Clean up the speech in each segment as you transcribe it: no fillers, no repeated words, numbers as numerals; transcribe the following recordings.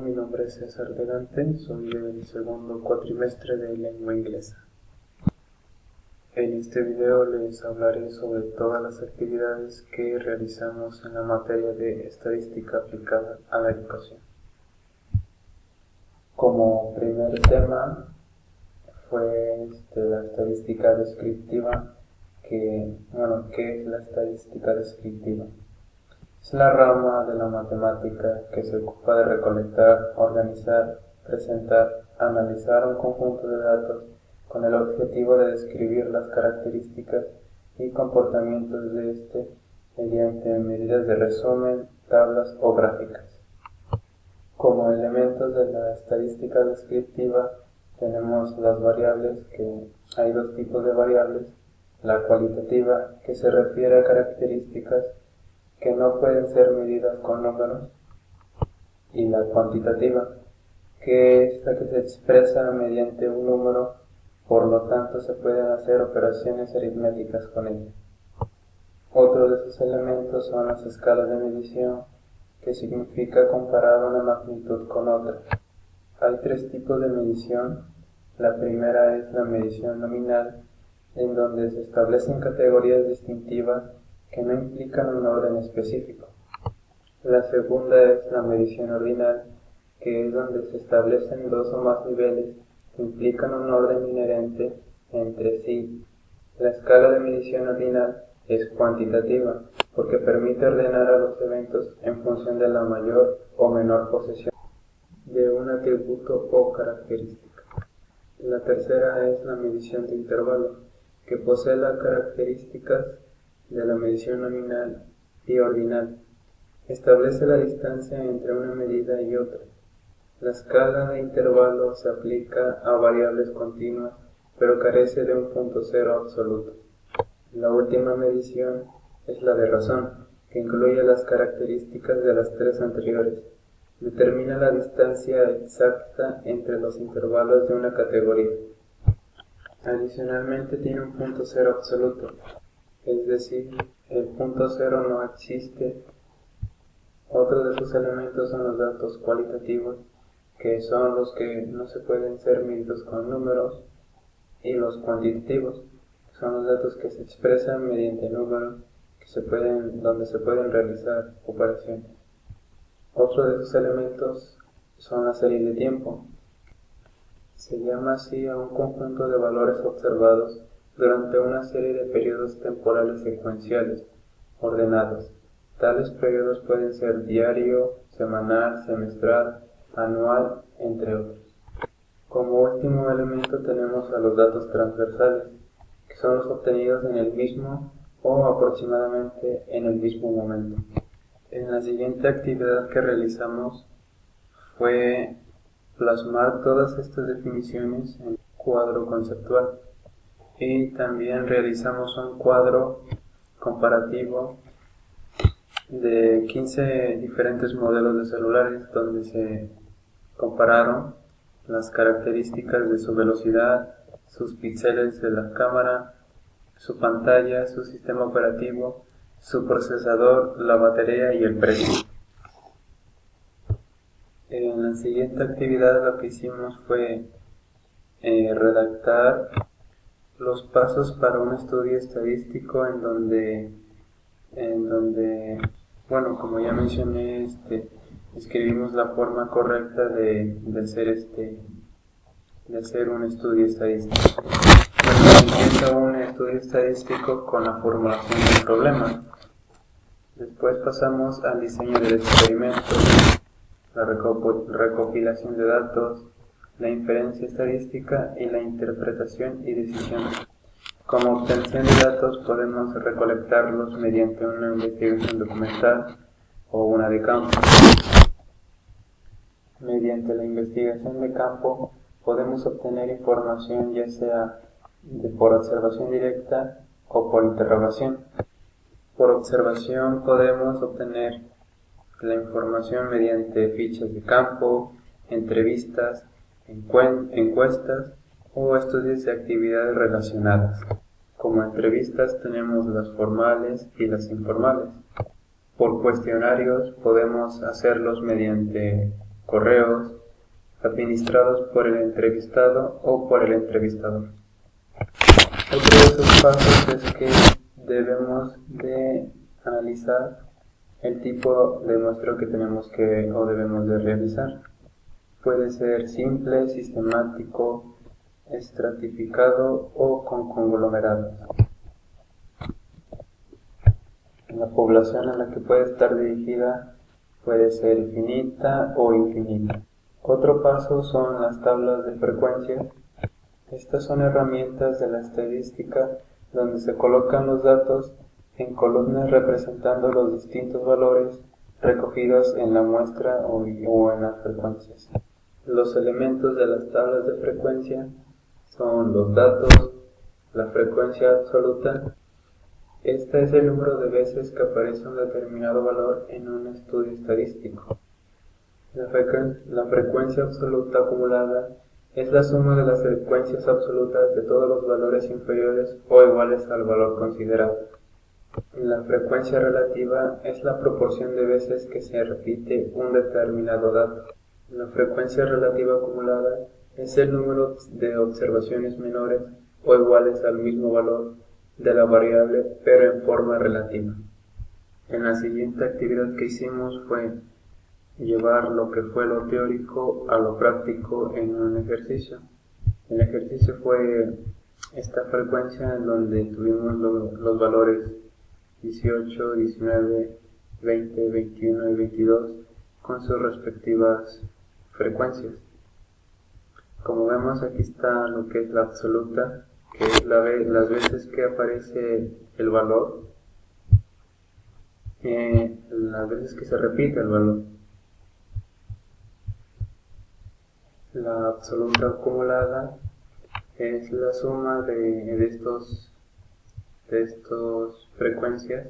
mi nombre es César Delante, soy del segundo cuatrimestre de lengua inglesa. En este video les hablaré sobre todas las actividades que realizamos en la materia de estadística aplicada a la educación. Como primer tema fue la estadística descriptiva, ¿qué es la estadística descriptiva? Es la rama de la matemática que se ocupa de recolectar, organizar, presentar, analizar un conjunto de datos con el objetivo de describir las características y comportamientos de este mediante medidas de resumen, tablas o gráficas. Como elementos de la estadística descriptiva tenemos las variables, que hay dos tipos de variables: la cualitativa, que se refiere a características que no pueden ser medidas con números, y la cuantitativa, que es la que se expresa mediante un número, por lo tanto se pueden hacer operaciones aritméticas con ella. Otro de esos elementos son las escalas de medición, que significa comparar una magnitud con otra. Hay tres tipos de medición. La primera es la medición nominal, en donde se establecen categorías distintivas que no implican un orden específico. La segunda es la medición ordinal, que es donde se establecen dos o más niveles que implican un orden inherente entre sí. La escala de medición ordinal es cuantitativa, porque permite ordenar a los eventos en función de la mayor o menor posesión de un atributo o característica. La tercera es la medición de intervalo, que posee las características de la medición nominal y ordinal. Establece la distancia entre una medida y otra. La escala de intervalo se aplica a variables continuas, pero carece de un punto cero absoluto. La última medición es la de razón, que incluye las características de las tres anteriores. Determina la distancia exacta entre los intervalos de una categoría. Adicionalmente tiene un punto cero absoluto, es decir, el punto cero no existe. Otro de sus elementos son los datos cualitativos, que son los que no se pueden ser medidos con números, y los cuantitativos, que son los datos que se expresan mediante números, donde se pueden realizar operaciones. Otro de sus elementos son la serie de tiempo. Se llama así a un conjunto de valores observados durante una serie de periodos temporales secuenciales, ordenados. Tales periodos pueden ser diario, semanal, semestral, anual, entre otros. Como último elemento tenemos a los datos transversales, que son los obtenidos en el mismo o aproximadamente en el mismo momento. En la siguiente actividad que realizamos fue plasmar todas estas definiciones en un cuadro conceptual, y también realizamos un cuadro comparativo de 15 diferentes modelos de celulares, donde se compararon las características de su velocidad, sus píxeles de la cámara, su pantalla, su sistema operativo, su procesador, la batería y el precio. En la siguiente actividad lo que hicimos fue redactar los pasos para un estudio estadístico en donde como ya mencioné, escribimos la forma correcta de hacer un estudio estadístico. Empieza un estudio estadístico con la formulación del problema. Después pasamos al diseño del experimento, la recopilación de datos, la inferencia estadística y la interpretación y decisión. Como obtención de datos podemos recolectarlos mediante una investigación documental o una de campo. Mediante la investigación de campo podemos obtener información ya sea por observación directa o por interrogación. Por observación podemos obtener la información mediante fichas de campo, entrevistas, encuestas o estudios de actividades relacionadas. Como entrevistas tenemos las formales y las informales. Por cuestionarios podemos hacerlos mediante correos administrados por el entrevistado o por el entrevistador. Otro de esos pasos es que debemos de analizar el tipo de muestreo que tenemos que o debemos de realizar. Puede ser simple, sistemático, estratificado o con conglomerados. La población a la que puede estar dirigida puede ser finita o infinita. Otro paso son las tablas de frecuencias. Estas son herramientas de la estadística donde se colocan los datos en columnas representando los distintos valores recogidos en la muestra o en las frecuencias. Los elementos de las tablas de frecuencia son los datos, la frecuencia absoluta. Esta es el número de veces que aparece un determinado valor en un estudio estadístico. La frecuencia absoluta acumulada es la suma de las frecuencias absolutas de todos los valores inferiores o iguales al valor considerado. La frecuencia relativa es la proporción de veces que se repite un determinado dato. La frecuencia relativa acumulada es el número de observaciones menores o iguales al mismo valor de la variable, pero en forma relativa. En la siguiente actividad que hicimos fue llevar lo que fue lo teórico a lo práctico en un ejercicio. El ejercicio fue esta frecuencia en donde tuvimos los valores 18, 19, 20, 21 y 22 con sus respectivas frecuencias. Como vemos, aquí está lo que es la absoluta, que es las veces que aparece el valor, las veces que se repite el valor. La absoluta acumulada es la suma de estos frecuencias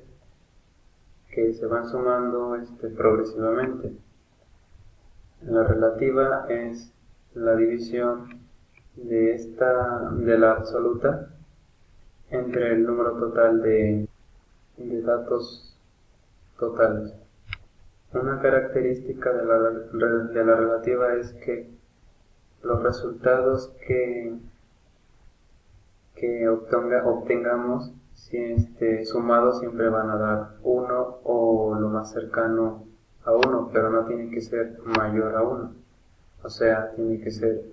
que se van sumando progresivamente. La relativa es la división de la absoluta entre el número total de datos totales. Una característica de la relativa es que los resultados que obtengamos sumados siempre van a dar 1 o lo más cercano a 1, pero no tiene que ser mayor a 1. O sea, tiene que ser,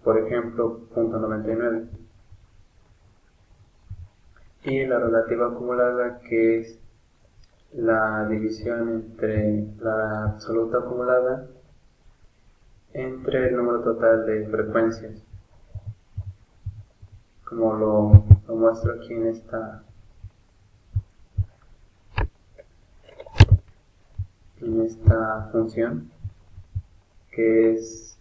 por ejemplo, 0.99. Y la relativa acumulada, que es la división entre la absoluta acumulada entre el número total de frecuencias, como lo muestro aquí en esta función, que es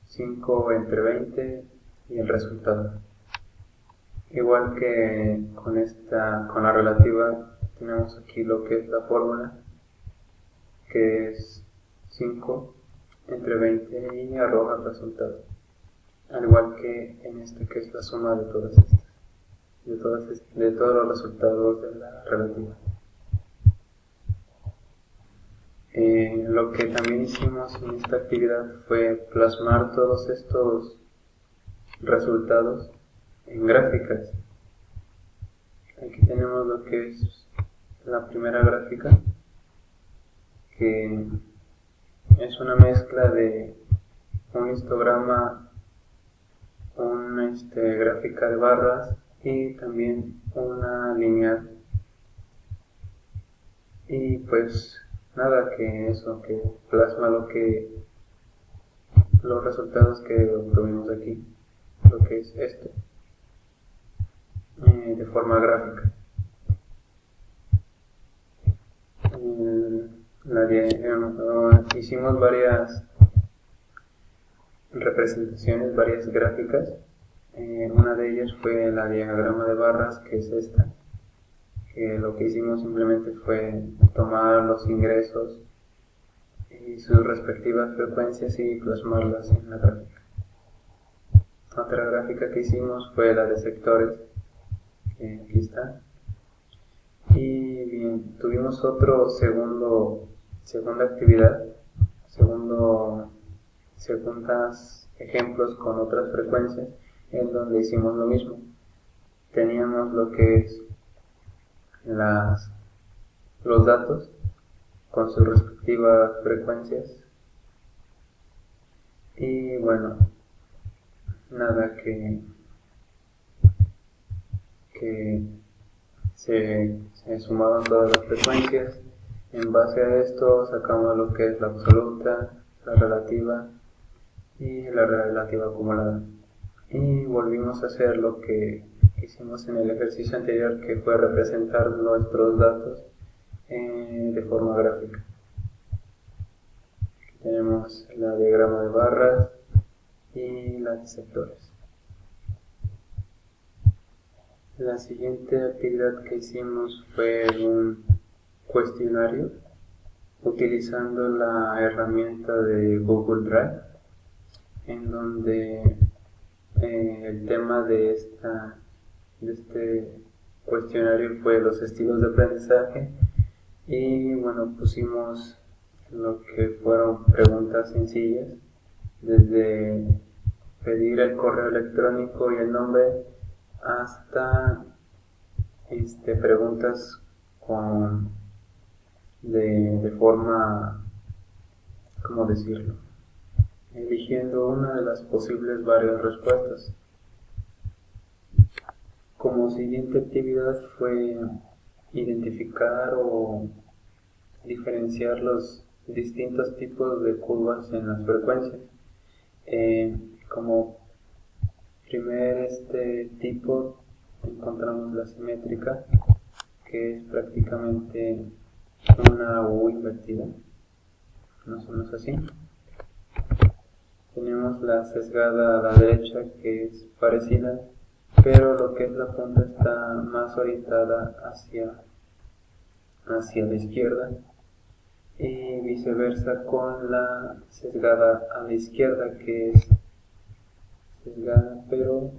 5 entre 20 y el resultado. Igual que con la relativa, tenemos aquí lo que es la fórmula, que es 5 entre 20 y arroja el resultado. Al igual que en que es la suma de todas estas, de todos los resultados de la relativa. Lo que también hicimos en esta actividad fue plasmar todos estos resultados en gráficas. Aquí tenemos lo que es la primera gráfica, que es una mezcla de un histograma, una gráfica de barras y también una lineal. Y pues nada, que plasma los resultados que obtuvimos aquí, lo que es de forma gráfica. Hicimos varias representaciones, varias gráficas. Una de ellas fue la diagrama de barras, que es esta, que lo que hicimos simplemente fue tomar los ingresos y sus respectivas frecuencias y plasmarlas en la gráfica. Otra gráfica que hicimos fue la de sectores, que aquí está. Y bien, tuvimos segunda actividad, segundo segundas ejemplos con otras frecuencias en donde hicimos lo mismo. Teníamos lo que es los datos con sus respectivas frecuencias y bueno, nada que se sumaban todas las frecuencias. En base a esto sacamos lo que es la absoluta, la relativa y la relativa acumulada. Y volvimos a hacer lo que hicimos en el ejercicio anterior, que fue representar nuestros datos de forma gráfica. Aquí tenemos el diagrama de barras y la de sectores. La siguiente actividad que hicimos fue un cuestionario utilizando la herramienta de Google Drive, en donde el tema de este cuestionario fue los estilos de aprendizaje y bueno, pusimos lo que fueron preguntas sencillas, desde pedir el correo electrónico y el nombre hasta preguntas de forma, ¿cómo decirlo?, eligiendo una de las posibles varias respuestas. Como siguiente actividad fue identificar o diferenciar los distintos tipos de curvas en las frecuencias. Como primer tipo encontramos la simétrica, que es prácticamente una U invertida, más o menos así. Tenemos la sesgada a la derecha, que es parecida, pero lo que es la punta está más orientada hacia la izquierda, y viceversa con la sesgada a la izquierda, que es sesgada pero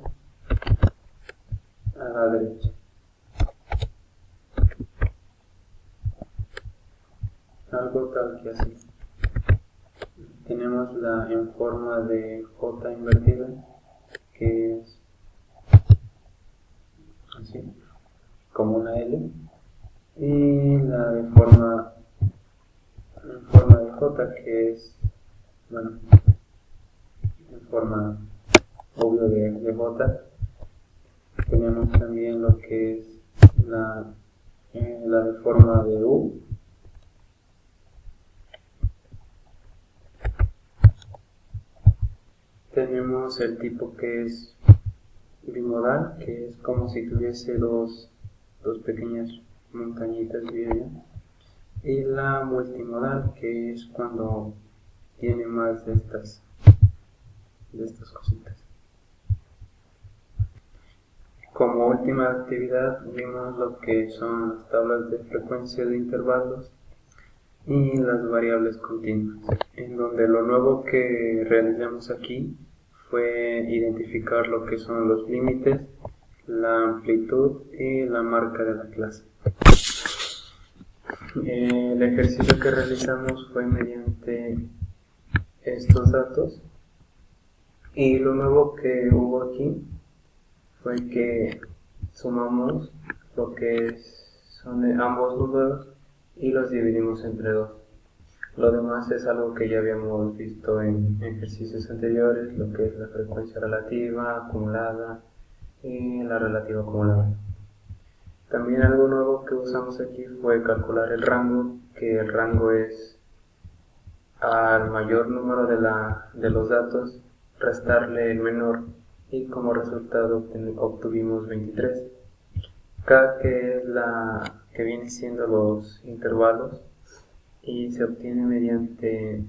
a la derecha. Algo tal que así. Tenemos la en forma de J invertida, que es así, como una L, y la de forma de J, que es, bueno, en forma obvio de J. Tenemos también lo que es la de forma de U. Tenemos el tipo que es bimodal, que es como si tuviese dos pequeñas montañitas divididas, y la multimodal, que es cuando tiene más de estas cositas. Como última actividad vimos lo que son las tablas de frecuencia de intervalos y las variables continuas, en donde lo nuevo que realizamos aquí fue identificar lo que son los límites, la amplitud y la marca de la clase. El ejercicio que realizamos fue mediante estos datos, y lo nuevo que hubo aquí fue que sumamos lo que son ambos números y los dividimos entre 2. Lo demás es algo que ya habíamos visto en ejercicios anteriores, lo que es la frecuencia relativa, acumulada y la relativa acumulada. También algo nuevo que usamos aquí fue calcular el rango, que el rango es al mayor número de los datos restarle el menor, y como resultado obtuvimos 23. K, que es la que viene siendo los intervalos, y se obtiene mediante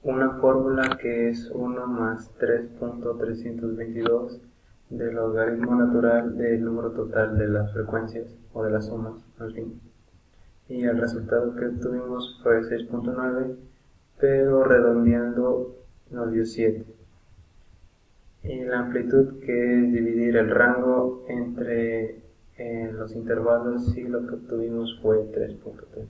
una fórmula que es 1 más 3.322 del logaritmo natural del número total de las frecuencias, o de las sumas, más bien. Y el resultado que obtuvimos fue 6.9, pero redondeando nos dio 7. Y la amplitud, que es dividir el rango entre los intervalos, y lo que obtuvimos fue 3.33.